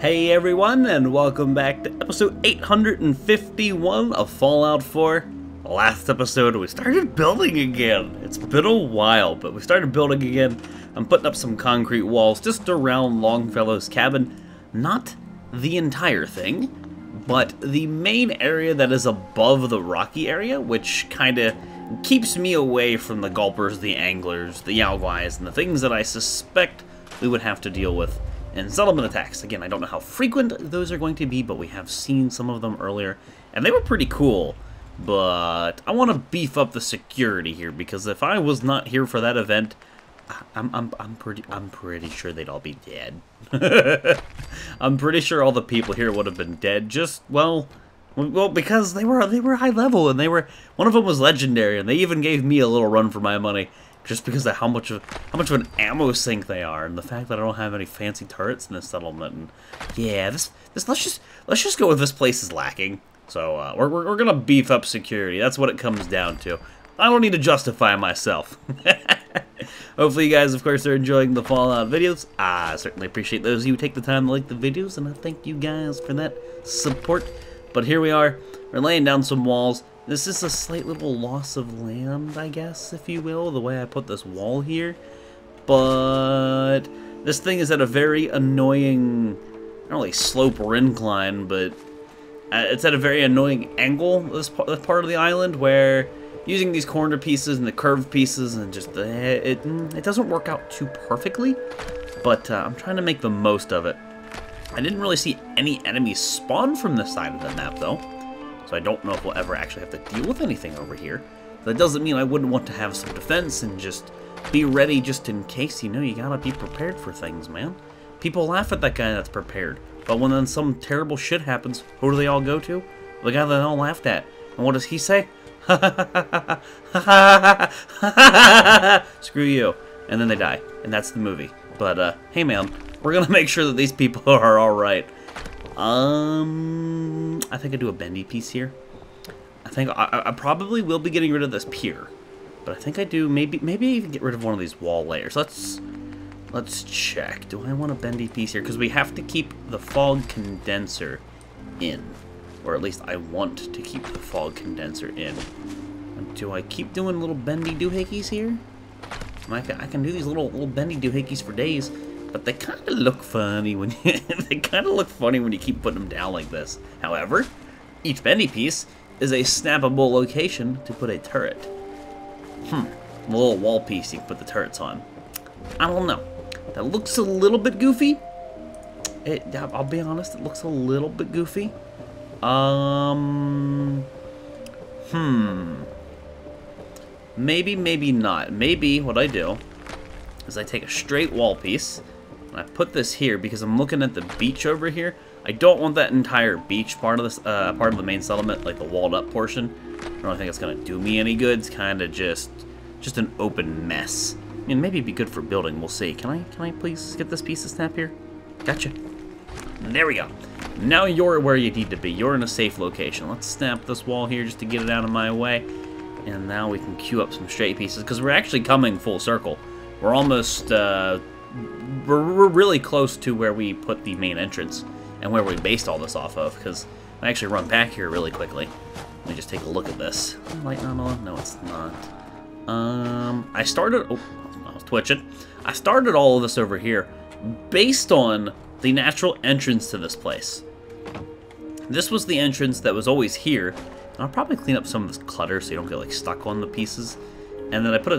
Hey everyone, and welcome back to episode 851 of Fallout 4. Last episode, we started building again. It's been a while, but we started building again. I'm putting up some concrete walls just around Longfellow's cabin. Not the entire thing, but the main area that is above the rocky area, which kinda keeps me away from the gulpers, the anglers, the Yaoguais, and the things that I suspect we would have to deal with in settlement attacks. Again, I don't know how frequent those are going to be, but we have seen some of them earlier, and they were pretty cool. But I want to beef up the security here, because if I was not here for that event, I'm pretty sure they'd all be dead. I'm pretty sure all the people here would have been dead. Just well, because they were high level, and one of them was legendary, and they even gave me a little run for my money. Just because of how much of an ammo sink they are, and the fact that I don't have any fancy turrets in this settlement, and yeah, let's just go with this place is lacking. So we're gonna beef up security. That's what it comes down to. I don't need to justify myself. Hopefully you guys, of course, are enjoying the Fallout videos. I certainly appreciate those of you who take the time to like the videos, and I thank you guys for that support. But here we are. We're laying down some walls. This is a slight little loss of land, I guess, if you will, the way I put this wall here. But this thing is at a very annoying, not really slope or incline, but it's at a very annoying angle, this part of the island, where using these corner pieces and the curved pieces, and just it doesn't work out too perfectly, but I'm trying to make the most of it. I didn't really see any enemies spawn from this side of the map, though. So I don't know if we'll ever actually have to deal with anything over here. That doesn't mean I wouldn't want to have some defense and just be ready just in case. You know, you gotta be prepared for things, man. People laugh at that guy that's prepared. But when then some terrible shit happens, who do they all go to? The guy that they all laughed at. And what does he say? Screw you. And then they die. And that's the movie. But, hey man, we're gonna make sure that these people are alright. I think I do a bendy piece here. I think I probably will be getting rid of this pier, but I think I do maybe even get rid of one of these wall layers. Let's check. Do I want a bendy piece here? Because we have to keep the fog condenser in, or at least I want to keep the fog condenser in. Do I keep doing little bendy doohickeys here? I can do these little bendy doohickeys for days. But they kind of look funny when you keep putting them down like this. However, each bendy piece is a snappable location to put a turret. A little wall piece you can put the turrets on. I don't know. That looks a little bit goofy. I'll be honest, it looks a little bit goofy. Maybe, maybe not. Maybe what I do is I take a straight wall piece. I put this here because I'm looking at the beach over here. I don't want that entire beach part of this, part of the main settlement, like the walled up portion. I don't think it's gonna do me any good. It's kind of just an open mess. I mean, maybe it'd be good for building. We'll see. Can I please get this piece to snap here? Gotcha. There we go. Now you're where you need to be. You're in a safe location. Let's snap this wall here just to get it out of my way. And now we can queue up some straight pieces because we're actually coming full circle. We're almost. We're really close to where we put the main entrance and where we based all this off of, because I actually run back here really quickly. Let me just take a look at this. Light not on? No, it's not. I started... Oh, I was twitching. I started all of this over here based on the natural entrance to this place. This was the entrance that was always here. And I'll probably clean up some of this clutter so you don't get like stuck on the pieces. And then I put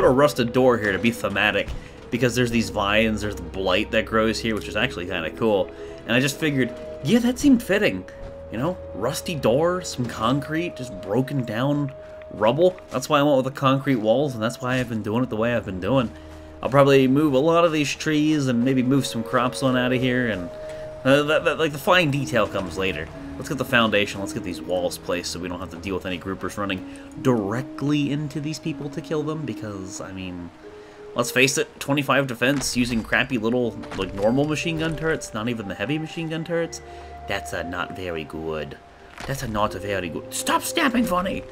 a rusted door here to be thematic, because there's these vines, there's the blight that grows here, which is actually kind of cool. And I just figured, yeah, that seemed fitting. You know, rusty door, some concrete, just broken down rubble. That's why I went with the concrete walls, and that's why I've been doing it the way I've been doing. I'll probably move a lot of these trees and maybe move some crops on out of here, and like the fine detail comes later. Let's get the foundation, let's get these walls placed so we don't have to deal with any groupers running directly into these people to kill them, because, I mean, let's face it, 25 defense using crappy little, like, normal machine gun turrets, not even the heavy machine gun turrets, that's not very good. That's not very good. Stop snapping, Funny!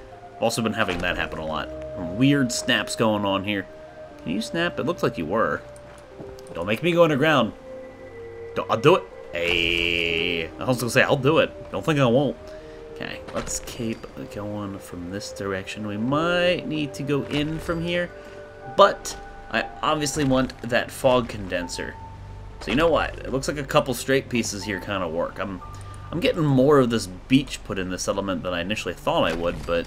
Also been having that happen a lot. Some weird snaps going on here. Can you snap? It looks like you were. Don't make me go underground. I'll do it. Hey, I was gonna say I'll do it. Don't think I won't. Okay, let's keep going from this direction. We might need to go in from here, but I obviously want that fog condenser. So you know what? It looks like a couple straight pieces here kind of work. I'm getting more of this beach put in this element than I initially thought I would, but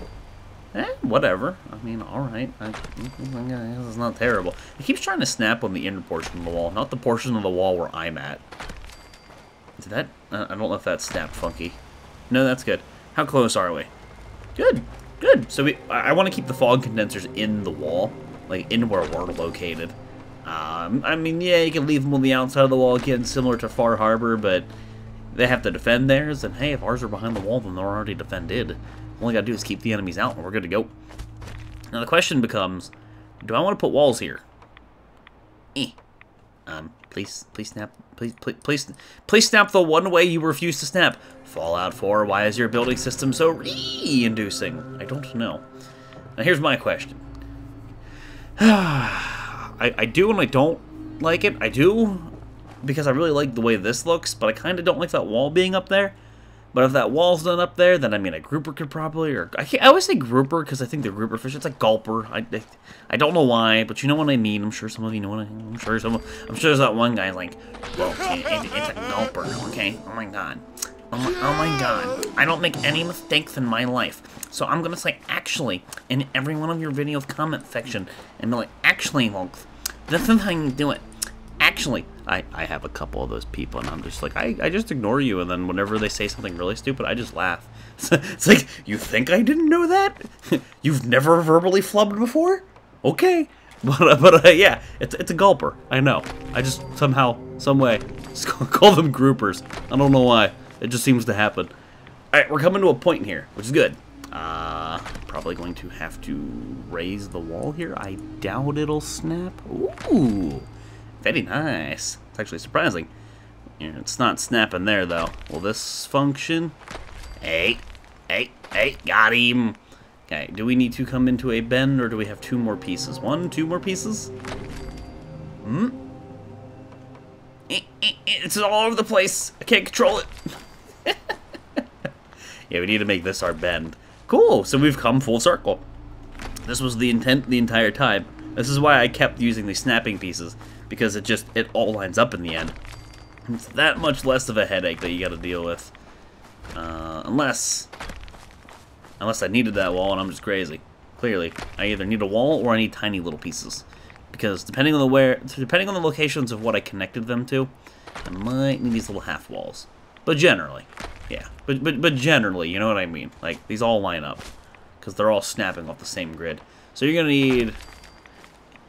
whatever. I mean, alright. It's not terrible. It keeps trying to snap on the inner portion of the wall, not the portion of the wall where I'm at. Did that? I don't know if that snapped funky. No, that's good. How close are we? Good. Good. So I want to keep the fog condensers in the wall, like in where we're located. I mean, yeah, you can leave them on the outside of the wall again, similar to Far Harbor, but they have to defend theirs, and hey, if ours are behind the wall, then they're already defended. All I gotta do is keep the enemies out, and we're good to go. Now the question becomes, do I want to put walls here? Please snap, please snap the one way you refuse to snap. Fallout 4, why is your building system so re-inducing? I don't know. Now here's my question. I do and I don't like it. I do because I really like the way this looks, but I kind of don't like that wall being up there. But if that wall's not up there, then I mean a grouper could probably, or I always say grouper because I think the grouper fish, it's a gulper. I don't know why, but you know what I mean. I'm sure some of you know what I'm sure there's that one guy like, well, it's a gulper, okay? Oh my god. Oh my god. I don't make any mistakes in my life. So I'm gonna say actually in every one of your videos comment section and be like, actually, folks, this is how you do it. Actually, I have a couple of those people, and I'm just like, I just ignore you, and then whenever they say something really stupid, I just laugh. It's like, you think I didn't know that? You've never verbally flubbed before? Okay. But yeah, it's a gulper. I know. I just somehow, some way, just call them groupers. I don't know why. It just seems to happen. Alright, we're coming to a point here, which is good. Probably going to have to raise the wall here. I doubt it'll snap. Ooh. Very nice. It's actually surprising. Yeah, it's not snapping there, though. Will this function? Hey, got him. Okay, do we need to come into a bend, or do we have two more pieces? Two more pieces? It's all over the place. I can't control it. Yeah, we need to make this our bend. Cool, so we've come full circle. This was the intent the entire time. This is why I kept using these snapping pieces, because it all lines up in the end. It's that much less of a headache that you gotta deal with. Unless I needed that wall and I'm just crazy. Clearly, I either need a wall or I need tiny little pieces. Because depending on the locations of what I connected them to, I might need these little half walls. But generally, yeah. But generally, you know what I mean? Like, these all line up. Because they're all snapping off the same grid. So you're gonna need...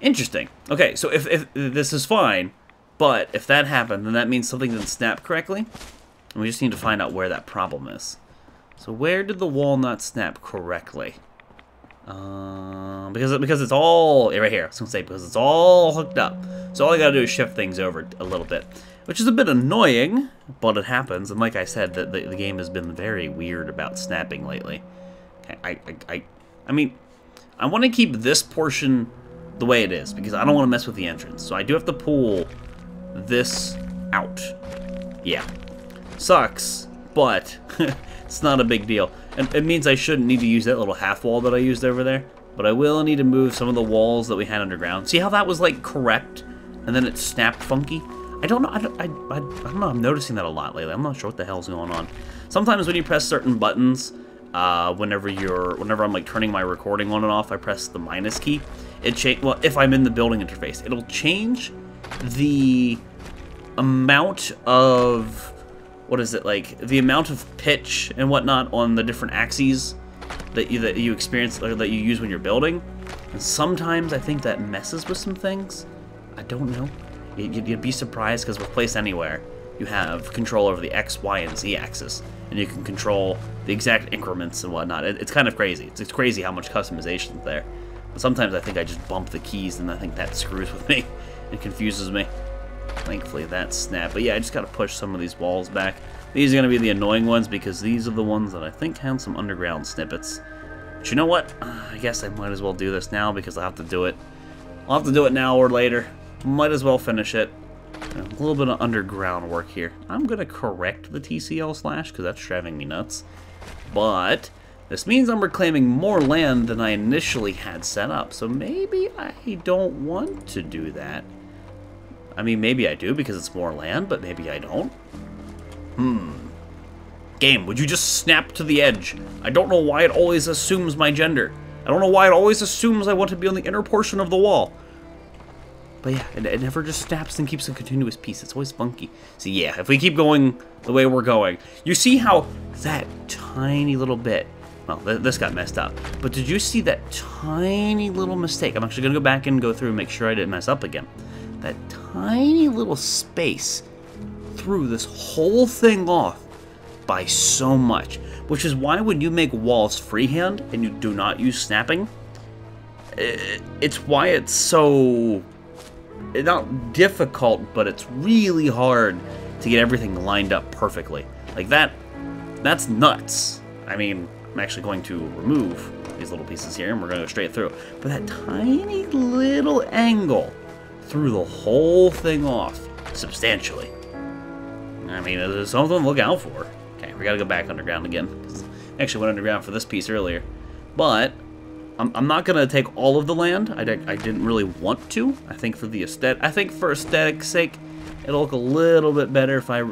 Interesting. Okay, so if this is fine, but if that happened, then that means something didn't snap correctly. And we just need to find out where that problem is. So where did the wall not snap correctly? Because it's all right here. I was gonna say because it's all hooked up. So all I gotta do is shift things over a little bit, which is a bit annoying, but it happens. And like I said, the game has been very weird about snapping lately. I mean, I want to keep this portion the way it is because I don't want to mess with the entrance. So I do have to pull this out. Yeah, sucks, but it's not a big deal. And it means I shouldn't need to use that little half wall that I used over there, but I will need to move some of the walls that we had underground. See how that was like correct, and then it snapped funky? I don't know. I don't know. I'm noticing that a lot lately. I'm not sure what the hell's going on. Sometimes when you press certain buttons, whenever I'm like turning my recording on and off, I press the minus key. Well, if I'm in the building interface, it'll change the amount of, what is it, like the amount of pitch and whatnot on the different axes that you experience or that you use when you're building. And sometimes I think that messes with some things. I don't know. You'd be surprised because with Place Anywhere, you have control over the X, Y, and Z axis, and you can control the exact increments and whatnot. It's kind of crazy. It's crazy how much customization is there. But sometimes I think I just bump the keys, and I think that screws with me and confuses me. Thankfully, that snapped. But yeah, I just got to push some of these walls back. These are going to be the annoying ones because these are the ones that I think have some underground snippets. But you know what? I guess I might as well do this now because I'll have to do it. I'll have to do it now or later. Might as well finish it. A little bit of underground work here. I'm going to correct the TCL slash because that's driving me nuts. But this means I'm reclaiming more land than I initially had set up. So maybe I don't want to do that. I mean, maybe I do because it's more land, but maybe I don't. Game, would you just snap to the edge? I don't know why it always assumes my gender. I don't know why it always assumes I want to be on the inner portion of the wall. But yeah, it never just snaps and keeps a continuous piece. It's always funky. So yeah, if we keep going the way we're going, you see how that tiny little bit, well, this got messed up. But did you see that tiny little mistake? I'm actually going to go back and go through and make sure I didn't mess up again. That tiny little space threw this whole thing off by so much. Which is why when you make walls freehand and you do not use snapping, it's why it's so... not difficult, but it's really hard to get everything lined up perfectly. Like that's nuts. I mean, I'm actually going to remove these little pieces here, and we're going to go straight through. But that tiny little angle threw the whole thing off substantially. I mean, it's something to look out for. Okay, we got to go back underground again. I actually went underground for this piece earlier. But I'm not gonna take all of the land. I didn't really want to. I think for aesthetic's sake, it'll look a little bit better if I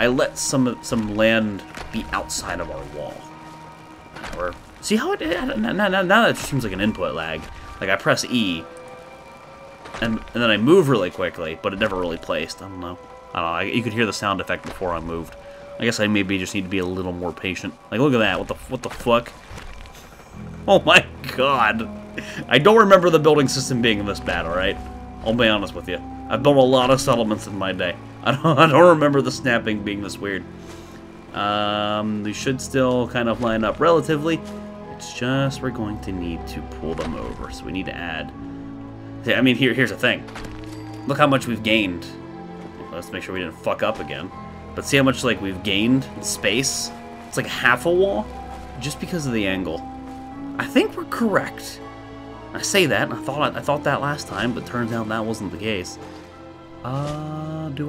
let some land be outside of our wall. Or see how now that just seems like an input lag. Like I press E, and then I move really quickly, but it never really placed. I don't know. You could hear the sound effect before I moved. I guess I maybe just need to be a little more patient. Like look at that. What the fuck? Oh my god. I don't remember the building system being this bad, alright? I'll be honest with you. I've built a lot of settlements in my day. I don't remember the snapping being this weird. They should still kind of line up relatively. It's just we're going to need to pull them over. So we need to add... I mean, here's the thing. Look how much we've gained. Let's make sure we didn't fuck up again. But see how much like we've gained in space? It's like half a wall just because of the angle. I think we're correct. I say that, and I thought that last time, but turns out that wasn't the case. Do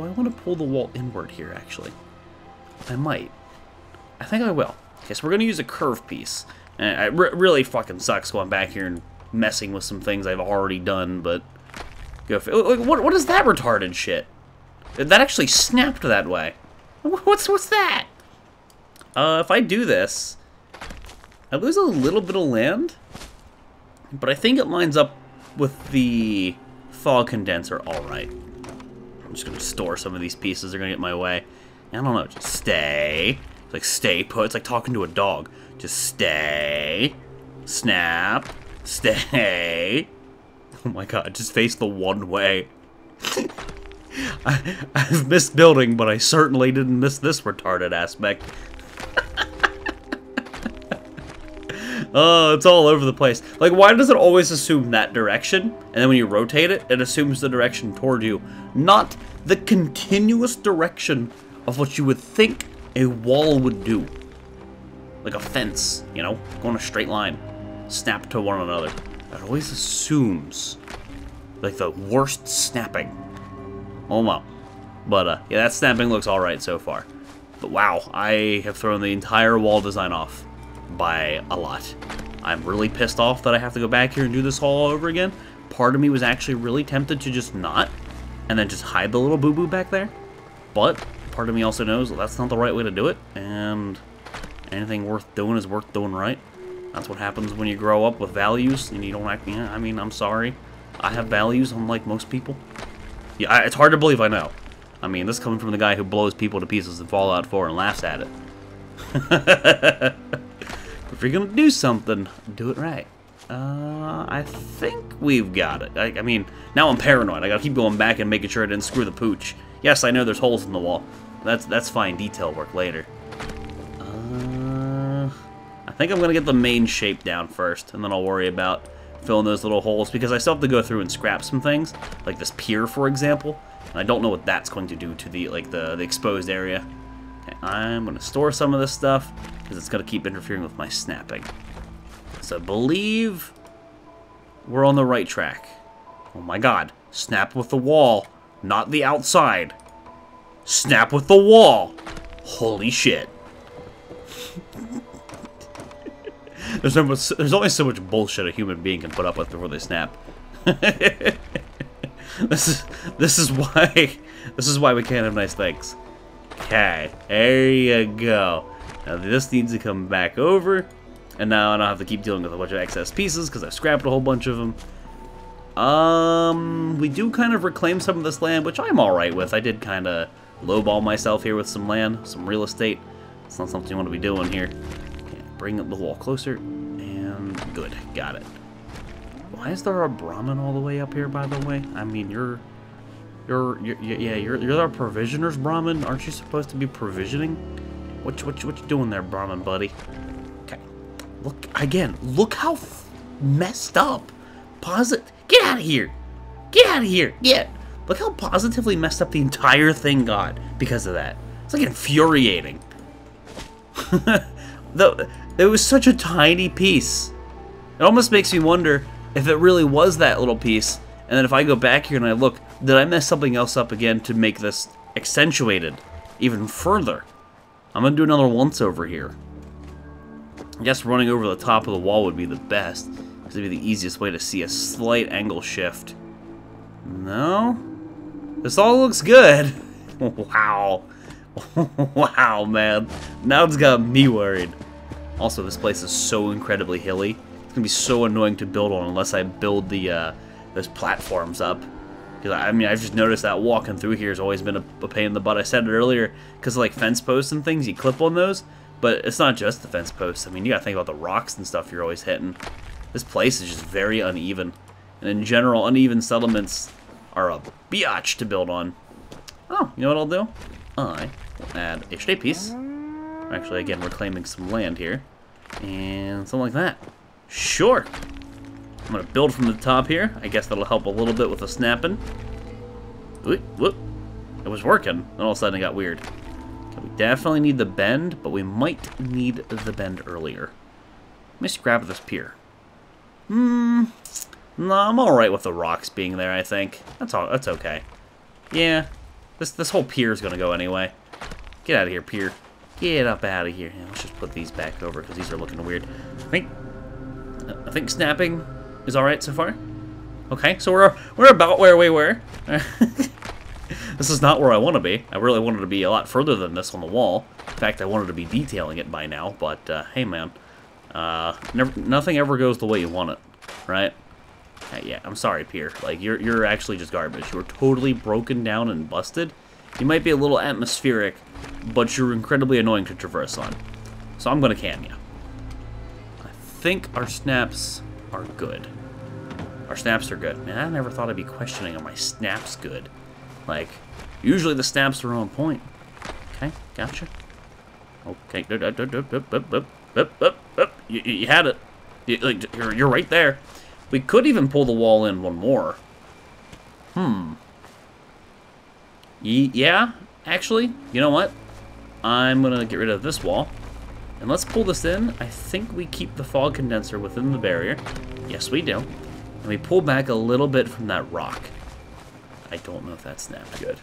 I want to pull the wall inward here, actually? I might. I think I will. Okay, so we're going to use a curve piece. And it really fucking sucks going back here and messing with some things I've already done, but... What is that retarded shit? That actually snapped that way. What's that? If I do this... I lose a little bit of land, but I think it lines up with the thaw condenser alright. I'm just going to store some of these pieces. They're going to get my way. I don't know. Just stay. It's like stay put. It's like talking to a dog. Just stay. Snap. Stay. Oh my god. Just face the one way. I've missed building, but I certainly didn't miss this retarded aspect. Oh, it's all over the place. Like, why does it always assume that direction? And then when you rotate it, it assumes the direction toward you. Not the continuous direction of what you would think a wall would do. Like a fence, you know? Go in a straight line. Snap to one another. It always assumes, like, the worst snapping. Oh, well. But, yeah, that snapping looks alright so far. But, wow, I have thrown the entire wall design off. By a lot. I'm really pissed off that I have to go back here and do this all over again. Part of me was actually really tempted to just not, and then just hide the little boo-boo back there. But part of me also knows that that's not the right way to do it, and anything worth doing is worth doing right. That's what happens when you grow up with values, and you don't act... Yeah, I mean, I'm sorry. I have values, unlike most people. Yeah, it's hard to believe, I know. I mean, this coming from the guy who blows people to pieces in Fallout 4 and laughs at it. If you're gonna do something, do it right. I think we've got it. I mean, now I'm paranoid. I gotta keep going back and making sure I didn't screw the pooch. Yes, I know there's holes in the wall. That's fine. Detail work later. I think I'm gonna get the main shape down first, and then I'll worry about filling those little holes, because I still have to go through and scrap some things, like this pier, for example. And I don't know what that's going to do to the exposed area. Okay, I'm gonna store some of this stuff, because it's going to keep interfering with my snapping. So I believe we're on the right track. Oh my god. Snap with the wall. not the outside. Snap with the wall. Holy shit. There's only so much bullshit a human being can put up with before they snap. This is why we can't have nice things. Okay, there you go. Now this needs to come back over, and now I don't have to keep dealing with a bunch of excess pieces because I've scrapped a whole bunch of them. We do kind of reclaim some of this land, which I'm alright with. I did kind of lowball myself here with some land, some real estate. It's not something you want to be doing here. Okay, bring the wall closer, and good, got it. Why is there a Brahmin all the way up here, by the way? I mean, you're our provisioner's Brahmin. Aren't you supposed to be provisioning? What you doing there, Brahmin, buddy? Okay, look how messed up. Get out of here. Get out of here. Yeah. Look how positively messed up the entire thing got because of that. It's like infuriating. It was such a tiny piece. It almost makes me wonder if it really was that little piece, and then if I go back here and I look, did I mess something else up again to make this accentuated even further? I'm gonna do another once over here. I guess running over the top of the wall would be the best, because it'd be the easiest way to see a slight angle shift. No? This all looks good. Wow. Wow, man. Now it's got me worried. Also, this place is so incredibly hilly. It's gonna be so annoying to build on unless I build the those platforms up. Because I mean, I've just noticed that walking through here has always been a pain in the butt. I said it earlier, because like fence posts and things, you clip on those. But it's not just the fence posts. I mean, you gotta think about the rocks and stuff you're always hitting. This place is just very uneven. And in general, uneven settlements are a biatch to build on. Oh, you know what I'll do? I will add a straight piece. Actually, again, reclaiming some land here. And something like that. Sure. I'm going to build from the top here. I guess that'll help a little bit with the snapping. Whoop. It was working. Then all of a sudden it got weird. Okay, we definitely need the bend, but we might need the bend earlier. Let me scrap this pier. No, I'm alright with the rocks being there, I think. That's okay. Yeah. This whole pier is going to go anyway. Get out of here, pier. Get up out of here. Yeah, let's just put these back over because these are looking weird. I think snapping is all right so far. Okay, so we're about where we were. This is not where I want to be. I really wanted to be a lot further than this on the wall. In fact, I wanted to be detailing it by now. But hey, man, nothing ever goes the way you want it, right? Yeah, I'm sorry, Pier. Like you're actually just garbage. You were totally broken down and busted. You might be a little atmospheric, but you're incredibly annoying to traverse on. So I'm gonna can you. I think our snaps are good. Our snaps are good. Man, I never thought I'd be questioning are my snaps good. Like, usually the snaps are on point. Okay, gotcha. Okay, you had it. You're right there. We could even pull the wall in one more. Yeah, actually, you know what? I'm gonna get rid of this wall. And let's pull this in. I think we keep the fog condenser within the barrier. Yes, we do. And we pull back a little bit from that rock. I don't know if that snapped good.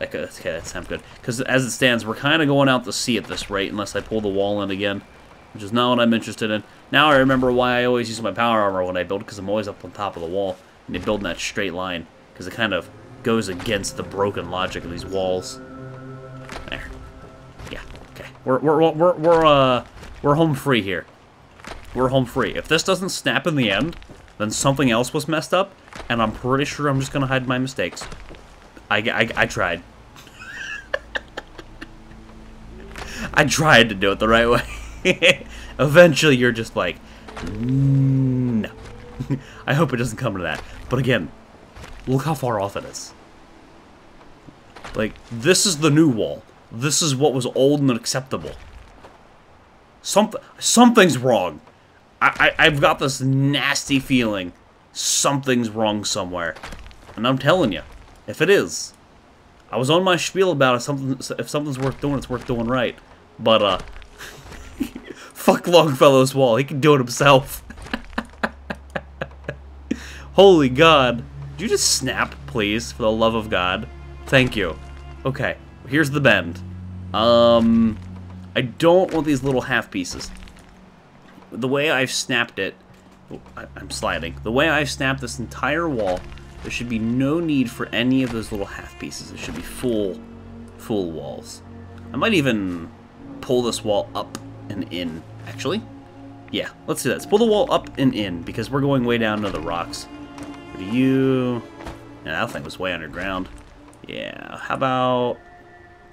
Okay, that sounds good. Because as it stands, we're kind of going out to sea at this rate unless I pull the wall in again, which is not what I'm interested in. Now I remember why I always use my power armor when I build, because I'm always up on top of the wall, and they build in that straight line, because it kind of goes against the broken logic of these walls. There. Yeah. Okay. We're home free here. We're home free. If this doesn't snap in the end, then something else was messed up, and I'm pretty sure I'm just gonna hide my mistakes. I tried. I tried to do it the right way. Eventually, you're just like, no. I hope it doesn't come to that. But again, look how far off it is. Like, this is the new wall. This is what was old and unacceptable. Something's wrong. I've got this nasty feeling something's wrong somewhere. And I'm telling you, if it is, I was on my spiel about it. If something's worth doing, it's worth doing right. But, fuck Longfellow's wall. He can do it himself. Holy God. Could you just snap, please, for the love of God? Thank you. Okay, here's the bend. I don't want these little half pieces. The way I've snapped it, I'm sliding. The way I've snapped this entire wall, there should be no need for any of those little half pieces. It should be full walls. I might even pull this wall up and in, actually. Yeah, let's do that. Let's pull the wall up and in, because we're going way down to the rocks. Where do you... Yeah, that thing was way underground. Yeah, how about...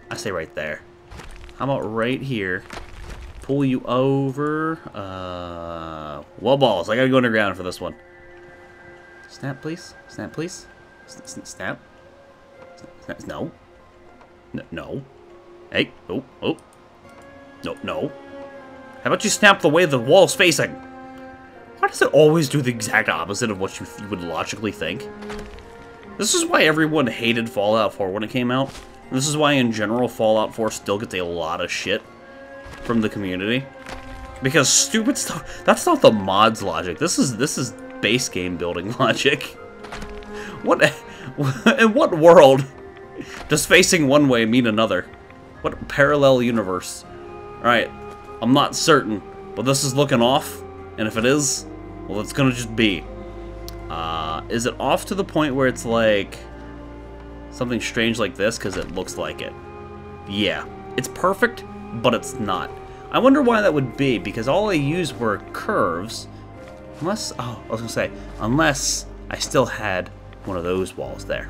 I say right there. How about right here? Pull you over. Well, balls. I gotta go underground for this one. Snap, please. Snap, please. Snap. No. No. Hey. Oh. Oh. No. No. How about you snap the way the wall's facing? Why does it always do the exact opposite of what you would logically think? This is why everyone hated Fallout 4 when it came out. This is why, in general, Fallout 4 still gets a lot of shit from the community. Because stupid stuff... That's not the mod's logic. This is base game building logic. What... In what world does facing one way mean another? What parallel universe? Alright, I'm not certain, but this is looking off. And if it is, well, it's gonna just be. Is it off to the point where it's like... something strange like this, because it looks like it? Yeah. It's perfect, but it's not. I wonder why that would be, because all I used were curves. Unless... Oh, I was going to say, unless I still had one of those walls there.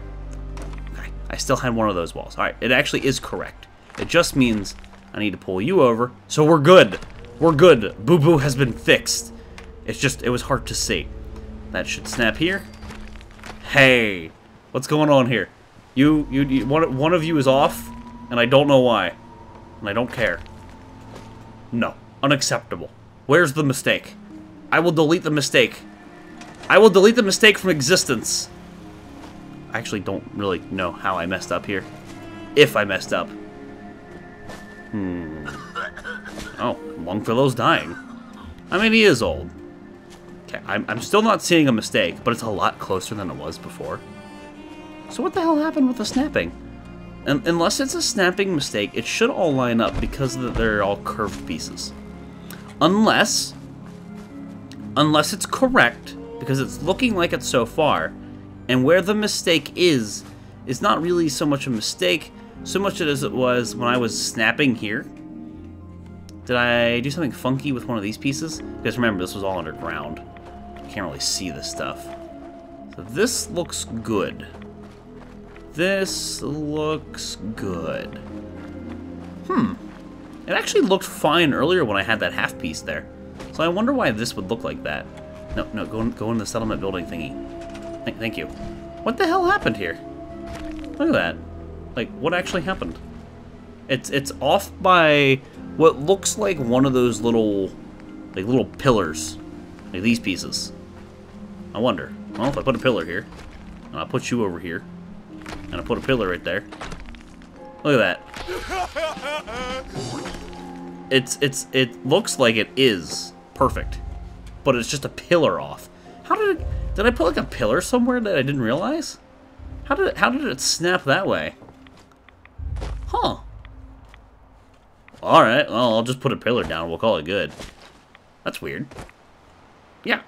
Okay, I still had one of those walls. Alright, it actually is correct. It just means I need to pull you over, so we're good. We're good. Boo-boo has been fixed. It's just, it was hard to see. That should snap here. Hey, what's going on here? One of you is off, and I don't know why. And I don't care. No. Unacceptable. Where's the mistake? I will delete the mistake. I will delete the mistake from existence. I actually don't really know how I messed up here. If I messed up. Oh, Longfellow's dying. I mean, he is old. Okay, I'm still not seeing a mistake, but it's a lot closer than it was before. So what the hell happened with the snapping? Unless it's a snapping mistake, it should all line up because they're all curved pieces. Unless it's correct, because it's looking like it so far, and where the mistake is not really so much a mistake, so much as it was when I was snapping here. Did I do something funky with one of these pieces? Because remember, this was all underground. You can't really see this stuff. So this looks good. This looks good. It actually looked fine earlier when I had that half piece there. So I wonder why this would look like that. No, go in the settlement building thingy. Thank you. What the hell happened here? Look at that. Like, what actually happened? It's off by what looks like one of those little pillars. Like these pieces. I wonder. Well, if I put a pillar here, and I'll put you over here, and I put a pillar right there. Look at that. It looks like it is perfect, but it's just a pillar off. How did I put like a pillar somewhere that I didn't realize? How did it snap that way? Huh. All right. Well, I'll just put a pillar down. We'll call it good. That's weird. Yeah,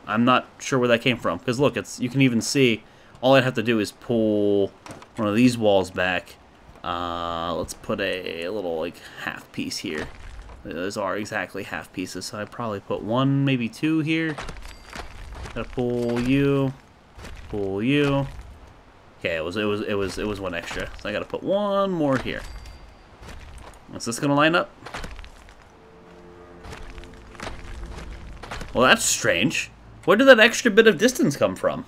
I'm not sure where that came from, because look, you can even see. All I'd have to do is pull one of these walls back. Let's put a little, like, half piece here. Those are exactly half pieces, so I'd probably put one, maybe two here. Gotta pull you. Pull you. Okay, it was one extra. So I gotta put one more here. Is this gonna line up? Well, that's strange. Where did that extra bit of distance come from?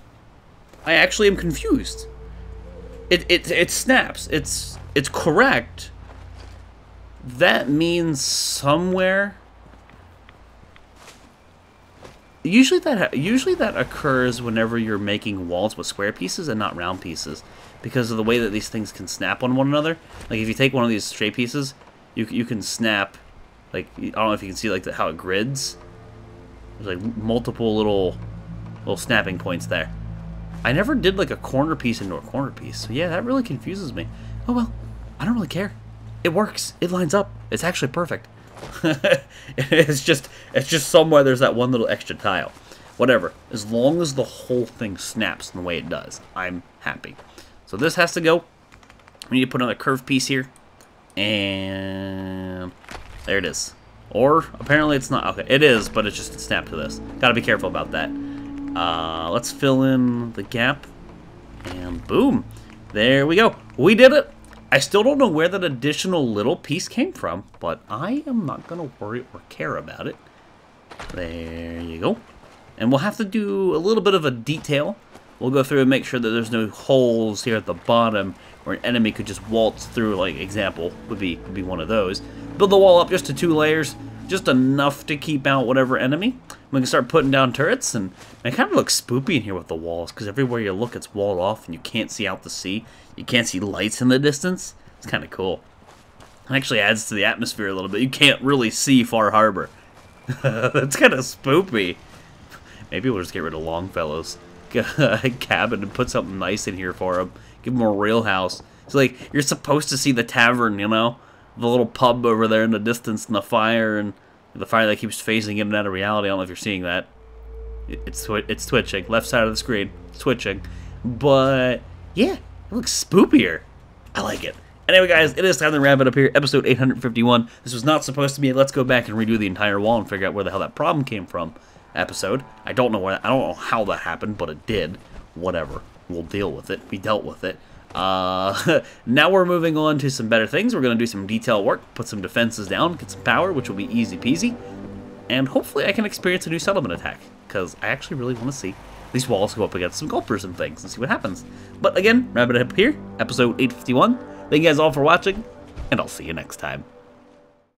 I actually am confused. It snaps. It's correct. That means somewhere. Usually that occurs whenever you're making walls with square pieces and not round pieces, because of the way that these things can snap on one another. Like if you take one of these straight pieces, you can snap. Like, I don't know if you can see like how it grids. There's like multiple little snapping points there. I never did like a corner piece into a corner piece. So yeah, that really confuses me. Oh well, I don't really care. It works. It lines up. It's actually perfect. it's just somewhere there's that one little extra tile. Whatever. As long as the whole thing snaps in the way it does, I'm happy. So this has to go. We need to put another curved piece here. And there it is. Or apparently it's not. Okay, it is, but it's just a snap to this. Gotta be careful about that. Let's fill in the gap. And boom. There we go. We did it. I still don't know where that additional little piece came from, but I am not going to worry or care about it. There you go. And we'll have to do a little bit of a detail. We'll go through and make sure that there's no holes here at the bottom where an enemy could just waltz through, like example would be one of those. Build the wall up just to 2 layers, just enough to keep out whatever enemy. We can start putting down turrets, and it kind of looks spoopy in here with the walls, because everywhere you look it's walled off and you can't see out to sea. You can't see lights in the distance. It's kind of cool. It actually adds to the atmosphere a little bit. You can't really see Far Harbor. That's kind of spoopy. Maybe we'll just get rid of Longfellow's cabin and put something nice in here for him. Give him a real house. It's like, you're supposed to see the tavern, you know? The little pub over there in the distance and the fire, and the fire that keeps phasing in and out of reality. I don't know if you're seeing that. It's twitching. Left side of the screen. It's twitching. But, yeah, it looks spoopier. I like it. Anyway, guys, it is time to wrap it up here. Episode 851. This was not supposed to be a let's go back and redo the entire wall and figure out where the hell that problem came from episode. I don't know how that happened, but it did. Whatever. We'll deal with it. We dealt with it. Now we're moving on to some better things. We're going to do some detail work, put some defenses down, get some power, which will be easy peasy. And hopefully I can experience a new settlement attack, because I actually really want to see these walls go up against some gulpers and things and see what happens. But again, wrap it up here, episode 851. Thank you guys all for watching, and I'll see you next time.